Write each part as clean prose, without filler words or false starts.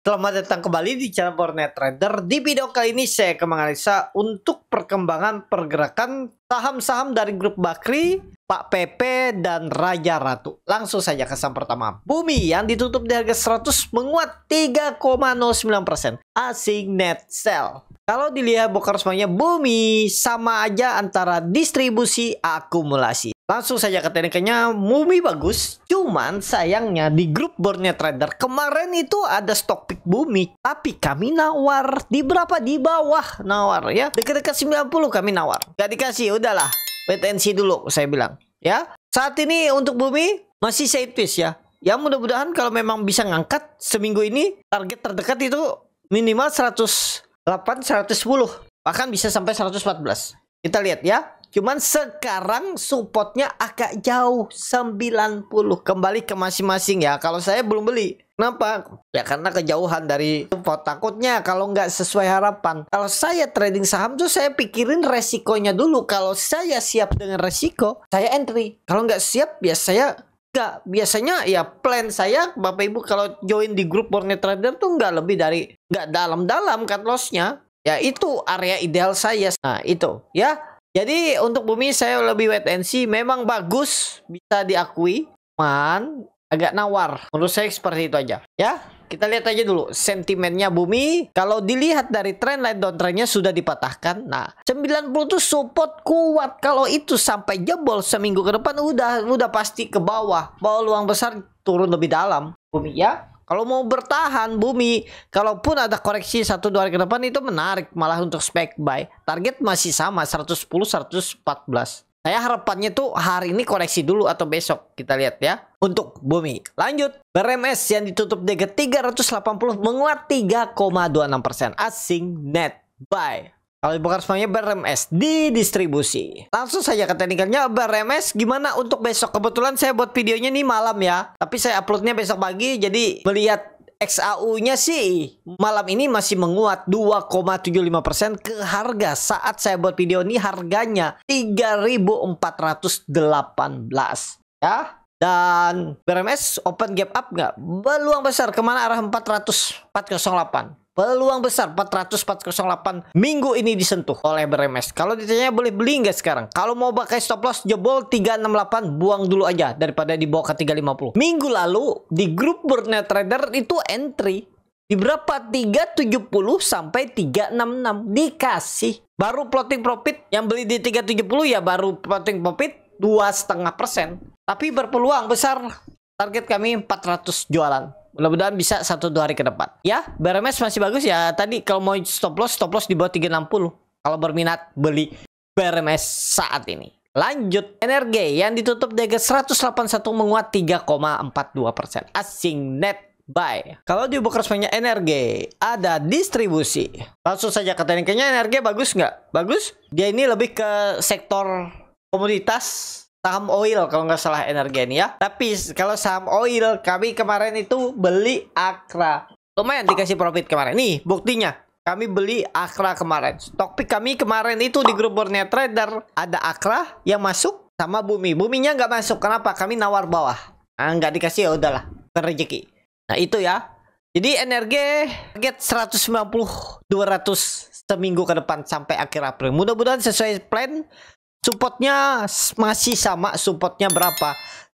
Selamat datang kembali di channel Borneo Trader. Di video kali ini saya akan menganalisa untuk perkembangan pergerakan saham-saham dari grup Bakri, Pak PP, dan Raja Ratu. Langsung saja ke saham pertama. Bumi yang ditutup di harga 100 menguat 3,09%. Asing net sell. Kalau dilihat bokar semuanya, Bumi sama aja antara distribusi akumulasi. Langsung saja ke tekniknya, Bumi bagus. Cuman sayangnya di grup Borneo Trader kemarin itu ada stok pick Bumi, tapi kami nawar di berapa, di bawah nawar ya, dekat-dekat 90 kami nawar. Gak dikasih, udahlah. Wait and see dulu saya bilang ya. Saat ini untuk Bumi masih saya twist ya. Ya mudah-mudahan kalau memang bisa ngangkat seminggu ini, target terdekat itu minimal 108, 110, bahkan bisa sampai 114. Kita lihat ya. Cuman sekarang supportnya agak jauh, 90. Kembali ke masing-masing ya. Kalau saya belum beli. Kenapa? Ya karena kejauhan dari support. Takutnya kalau nggak sesuai harapan. Kalau saya trading saham tuh saya pikirin resikonya dulu. Kalau saya siap dengan resiko, saya entry. Kalau nggak siap, ya saya nggak. Biasanya ya plan saya, Bapak Ibu kalau join di grup Borneo Trader tuh nggak lebih dari, nggak dalam-dalam cut lossnya. Ya itu area ideal saya. Nah itu ya. Jadi untuk Bumi saya lebih wait and see. Memang bagus, bisa diakui, cuman agak nawar. Menurut saya seperti itu aja. Ya, kita lihat aja dulu sentimennya Bumi. Kalau dilihat dari trendline downtrendnya sudah dipatahkan. Nah, 90 tuh support kuat. Kalau itu sampai jebol seminggu ke depan udah pasti ke bawah. Bawah luang besar turun lebih dalam Bumi ya. Kalau mau bertahan Bumi, kalaupun ada koreksi 1-2 hari ke depan itu menarik malah untuk spek buy. Target masih sama 110, 114. Saya harapannya tuh hari ini koreksi dulu atau besok. Kita lihat ya. Untuk Bumi. Lanjut. BRMS yang ditutup di 380 menguat 3,26%. Asing net buy. Kalau dibongkar semuanya BRMS di distribusi. Langsung saja ke teknikalnya BRMS gimana untuk besok. Kebetulan saya buat videonya nih malam ya. Tapi saya uploadnya besok pagi. Jadi melihat XAU-nya sih malam ini masih menguat 2,75% ke harga. Saat saya buat video ini harganya 3.418 ya. Dan BRMS open gap up nggak? Peluang besar kemana arah 408. Peluang besar 408 minggu ini disentuh oleh BRMS. Kalau ditanya boleh beli nggak sekarang? Kalau mau pakai stop loss jebol 368, buang dulu aja daripada dibawa ke 350. Minggu lalu di grup Borneo Trader itu entry di berapa? 370 sampai 366 dikasih. Baru floating profit yang beli di 370 ya baru floating profit 2,5%. Tapi berpeluang besar. Target kami 400 jualan. Mudah-mudahan bisa 1-2 hari ke depan. Ya, BRMS masih bagus ya. Tadi kalau mau stop loss di bawah 360. Kalau berminat beli BRMS saat ini. Lanjut, NRG yang ditutup di 181 menguat 3,42%. Asing net buy. Kalau di broker semuanya NRG ada distribusi. Langsung saja ke tekniknya, NRG bagus nggak? Bagus. Dia ini lebih ke sektor komoditas. Saham oil kalau nggak salah energi ini ya. Tapi kalau saham oil kami kemarin itu beli Akra. Lumayan dikasih profit kemarin. Nih buktinya. Kami beli Akra kemarin. Stok pick kami kemarin itu di grup Borneo Trader. Ada Akra yang masuk sama Bumi. Buminya nggak masuk. Kenapa? Kami nawar bawah. Nah, nggak dikasih ya udahlah. Rezeki. Nah itu ya. Jadi energi target 190, 200 seminggu ke depan sampai akhir April. Mudah-mudahan sesuai plan. Supportnya masih sama. Supportnya berapa?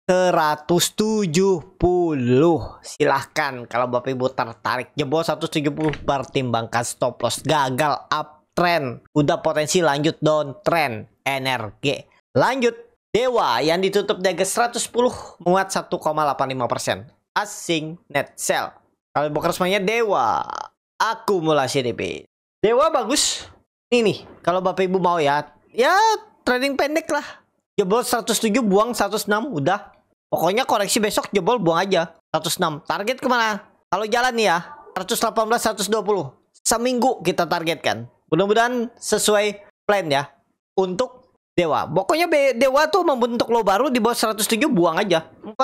170. Silahkan kalau Bapak Ibu tertarik. Jebol 170 pertimbangkan stop loss. Gagal uptrend. Udah potensi lanjut downtrend. Energi. Lanjut. Dewa yang ditutup di harga 110 menguat 1,85%. Asing net sell. Kalau bukan semuanya Dewa. Akumulasi DP. Dewa bagus. Ini kalau Bapak Ibu mau ya. Ya trading pendek lah. Jebol 107 buang 106 udah. Pokoknya koreksi besok jebol buang aja 106. Target kemana? Kalau jalan nih ya 118 120. Seminggu kita targetkan. Mudah-mudahan sesuai plan ya. Untuk Dewa. Pokoknya Dewa tuh membentuk low baru di bawah 107 buang aja. 4%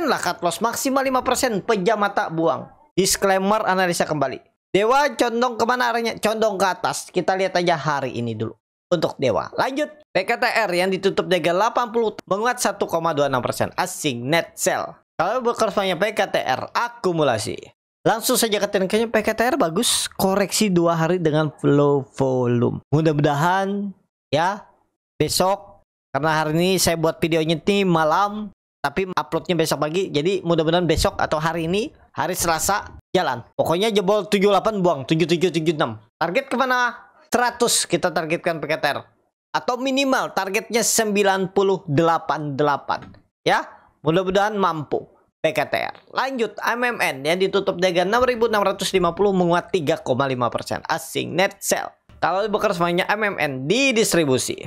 lah cut loss. Maksimal 5%. Pejam mata buang. Disclaimer analisa kembali. Dewa condong kemana arahnya? Condong ke atas. Kita lihat aja hari ini dulu. Untuk Dewa. Lanjut. PKTR yang ditutup di 80 menguat 1,26%. Asing net sell. Kalau bekerjanya PKTR akumulasi. Langsung saja ke tekniknya, PKTR bagus, koreksi 2 hari dengan flow volume. Mudah-mudahan ya besok, karena hari ini saya buat videonya nih malam, tapi uploadnya besok pagi. Jadi mudah-mudahan besok atau hari ini, hari Selasa, jalan. Pokoknya jebol 78 buang 7776. Target kemana? 100 kita targetkan PKTR. Atau minimal targetnya 988. Ya, mudah-mudahan mampu PKTR. Lanjut MMN yang ditutup dengan 6.650 menguat 3,5%. Asing net sell. Kalau bekerja semuanya MMN di distribusi.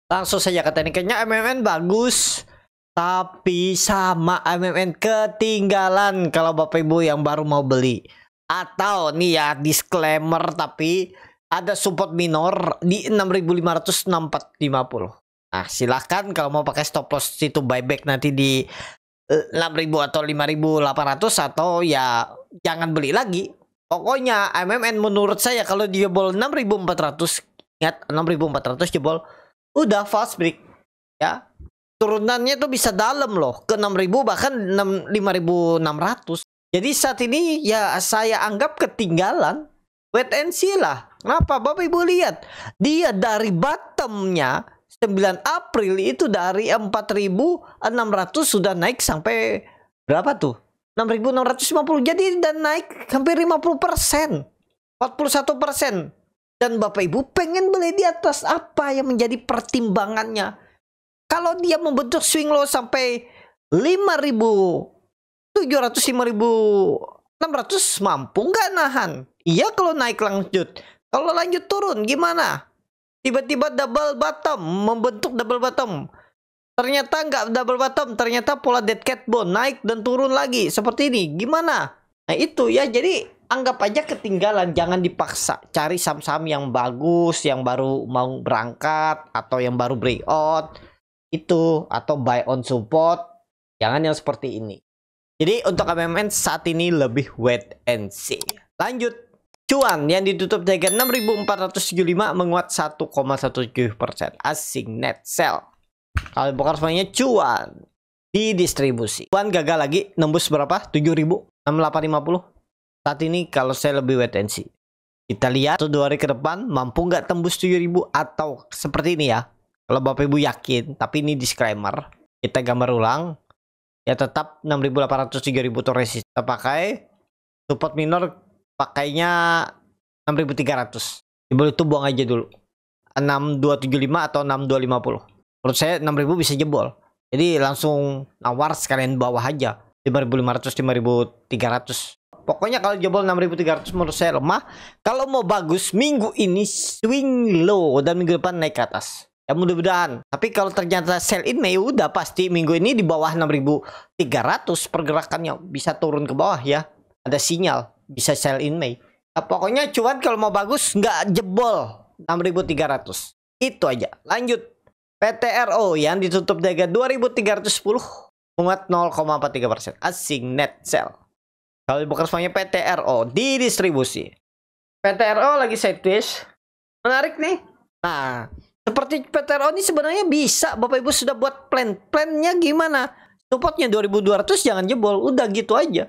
Langsung saja ke tekniknya, MMN bagus. Tapi sama MMN ketinggalan kalau Bapak Ibu yang baru mau beli. Atau nih ya disclaimer, tapi ada support minor di 6.500 6.450. Nah, silahkan kalau mau pakai stop loss itu buyback nanti di 6.000 atau 5.800, atau ya jangan beli lagi. Pokoknya MMN menurut saya kalau dia jebol 6.400, ingat 6.400 jebol udah fast break ya. Turunannya tuh bisa dalam loh ke 6.000 bahkan 5.600. Jadi saat ini ya saya anggap ketinggalan. Wait and see lah. Kenapa? Bapak Ibu lihat, dia dari bottomnya 9 April itu dari 4.600 sudah naik sampai berapa tuh? 6.650. Jadi dan naik hampir 50%. 41%. Dan Bapak Ibu pengen beli di atas, apa yang menjadi pertimbangannya? Kalau dia membentuk swing low sampai 5.700 5.600 mampu nggak nahan? Iya kalau naik lanjut. Kalau lanjut turun gimana? Tiba-tiba double bottom, membentuk double bottom. Ternyata nggak double bottom, ternyata pola dead cat bone, naik dan turun lagi seperti ini. Gimana? Nah itu ya, jadi anggap aja ketinggalan. Jangan dipaksa. Cari saham-saham yang bagus, yang baru mau berangkat, atau yang baru breakout. Itu, atau buy on support. Jangan yang seperti ini. Jadi untuk MMN saat ini lebih wait and see. Lanjut. Cuan yang ditutup dengan 6.475 menguat 1,17%. Asing net sell. Kalau bukan semuanya cuan di distribusi. Cuan gagal lagi, nembus berapa? 7.000, 6.850. Saat ini kalau saya lebih wait and see. Kita lihat 2 hari ke depan mampu nggak tembus 7.000 atau seperti ini ya. Kalau Bapak Ibu yakin, tapi ini disclaimer. Kita gambar ulang. Ya tetap 6.800 7.000 to resist. Kita pakai support minor. Pakainya 6.300. Jebol itu buang aja dulu. 6.275 atau 6.250. Menurut saya 6.000 bisa jebol. Jadi langsung nawar sekalian bawah aja. 5.500 5.300. Pokoknya kalau jebol 6.300 menurut saya lemah. Kalau mau bagus minggu ini swing low dan minggu depan naik ke atas. Ya mudah-mudahan. Tapi kalau ternyata sell in Mei udah pasti minggu ini di bawah 6.300 pergerakannya bisa turun ke bawah ya. Ada sinyal bisa sell in Mei. Nah, pokoknya cuan kalau mau bagus nggak jebol 6.300. Itu aja. Lanjut. PTRO yang ditutup dengan 2.310 menguat 0,43%. Asing net sell. Kalau bukan semuanya PTRO di distribusi. PTRO lagi sideways. Menarik nih. Nah, seperti PTRO ini sebenarnya bisa Bapak Ibu sudah buat plan. Plannya gimana? Supportnya 2.200 jangan jebol. Udah gitu aja.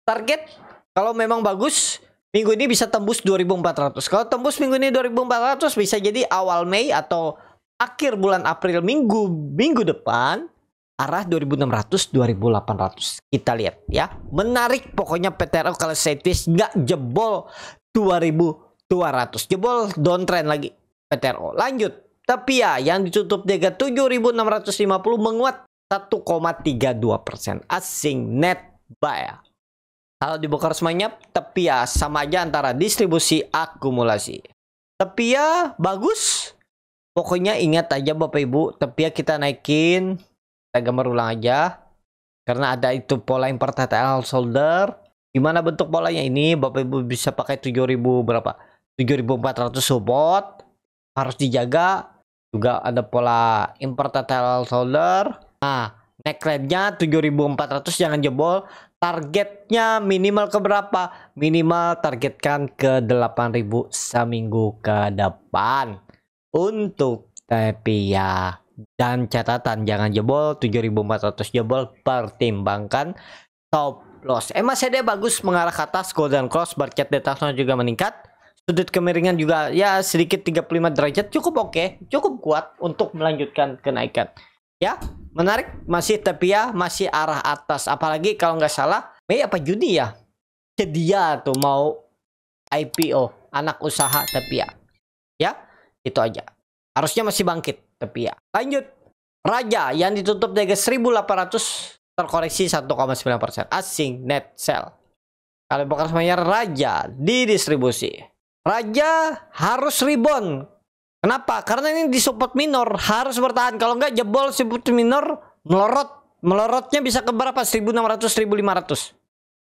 Target kalau memang bagus minggu ini bisa tembus 2.400. Kalau tembus minggu ini 2.400 bisa jadi awal Mei atau akhir bulan April minggu depan arah 2.600 2.800. Kita lihat ya. Menarik pokoknya PTRO kalau sideways nggak jebol 2.200. Jebol downtrend lagi PTRO. Lanjut. Tapi ya yang ditutup dengan 7.650 menguat 1,32%. Asing net buy. Kalau dibuka semuanya Tepia sama aja antara distribusi akumulasi. Tepia bagus. Pokoknya ingat aja Bapak Ibu, Tepia kita naikin. Kita gambar ulang aja. Karena ada itu pola inverted L shoulder. Gimana bentuk polanya ini? Bapak Ibu bisa pakai 7.000 berapa? 7.400 support. Harus dijaga. Juga ada pola inverted L shoulder. Nah, neckline-nya 7.400 jangan jebol. Targetnya minimal ke berapa? Minimal targetkan ke 8.000 seminggu ke depan. Untuk Tepia. Dan catatan jangan jebol 7.400 jebol. Pertimbangkan stop loss. MACD bagus mengarah ke atas, golden cross, market detailnya juga meningkat. Sudut kemiringan juga ya sedikit 35 derajat, cukup oke, cukup kuat untuk melanjutkan kenaikan. Ya, menarik, masih TEPIA masih arah atas. Apalagi kalau nggak salah Mei apa Juni ya, sedia tuh mau IPO anak usaha TEPIA. Ya, itu aja. Harusnya masih bangkit TEPIA. Lanjut, Raja yang ditutup di 1800 terkoreksi 1,9%. Asing net sell. Kalau bukan semuanya Raja di distribusi. Raja harus rebound. Kenapa? Karena ini di support minor, harus bertahan. Kalau nggak jebol support minor, melorot. Melorotnya bisa ke berapa? 1600, 1500.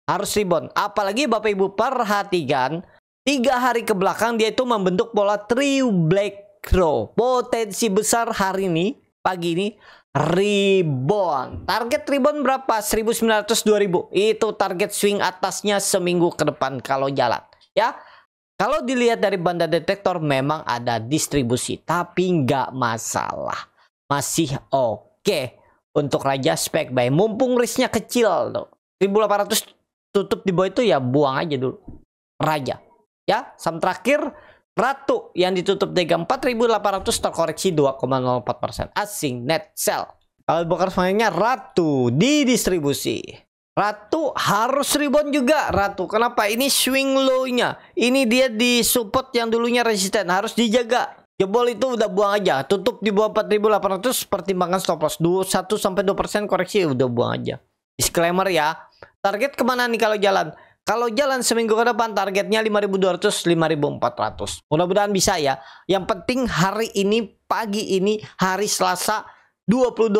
Harus rebound. Apalagi Bapak Ibu perhatikan, 3 hari ke belakang dia itu membentuk pola True Black Crow. Potensi besar hari ini, pagi ini, rebound. Target rebound berapa? 1900, 2000. Itu target swing atasnya seminggu ke depan kalau jalan. Ya. Kalau dilihat dari banda detektor memang ada distribusi, tapi nggak masalah. Masih oke untuk Raja spek buy. Mumpung risknya kecil tuh. 1800 tutup di bawah itu ya buang aja dulu. Raja. Ya, saham terakhir Ratu yang ditutup di 4800 terkoreksi 2,04%. Asing net sell. Kalau bukan semuanya Ratu di distribusi. Ratu harus rebound juga. Ratu kenapa? Ini swing low-nya. Ini dia di support yang dulunya resisten. Harus dijaga. Jebol itu udah buang aja. Tutup di bawah 4800, pertimbangkan stop loss 1-2% koreksi, udah buang aja. Disclaimer ya. Target kemana nih kalau jalan? Kalau jalan seminggu ke depan targetnya 5200, 5400. Mudah-mudahan bisa ya. Yang penting hari ini, pagi ini, hari Selasa 22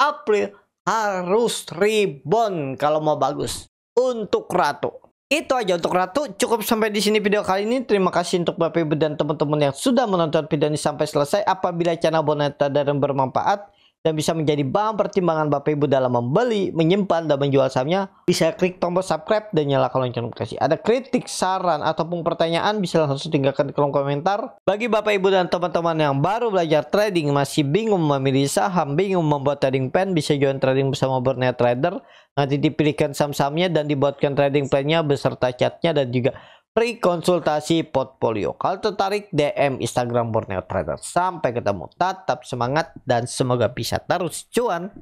April harus rebound kalau mau bagus untuk Ratu. Itu aja untuk Ratu. Cukup sampai di sini video kali ini. Terima kasih untuk Bapak Ibu dan teman-teman yang sudah menonton video ini sampai selesai. Apabila channel Boneta dan bermanfaat dan bisa menjadi bahan pertimbangan Bapak Ibu dalam membeli, menyimpan, dan menjual sahamnya, bisa klik tombol subscribe dan nyalakan lonceng notifikasi. Ada kritik, saran, ataupun pertanyaan bisa langsung tinggalkan di kolom komentar. Bagi Bapak Ibu dan teman-teman yang baru belajar trading, masih bingung memilih saham, bingung membuat trading plan, bisa join trading bersama Borneo Trader. Nanti dipilihkan saham-sahamnya dan dibuatkan trading plan-nya beserta chatnya dan juga free konsultasi portfolio. Kalau tertarik, DM Instagram Borneo Trader. Sampai ketemu. Tetap semangat dan semoga bisa terus cuan.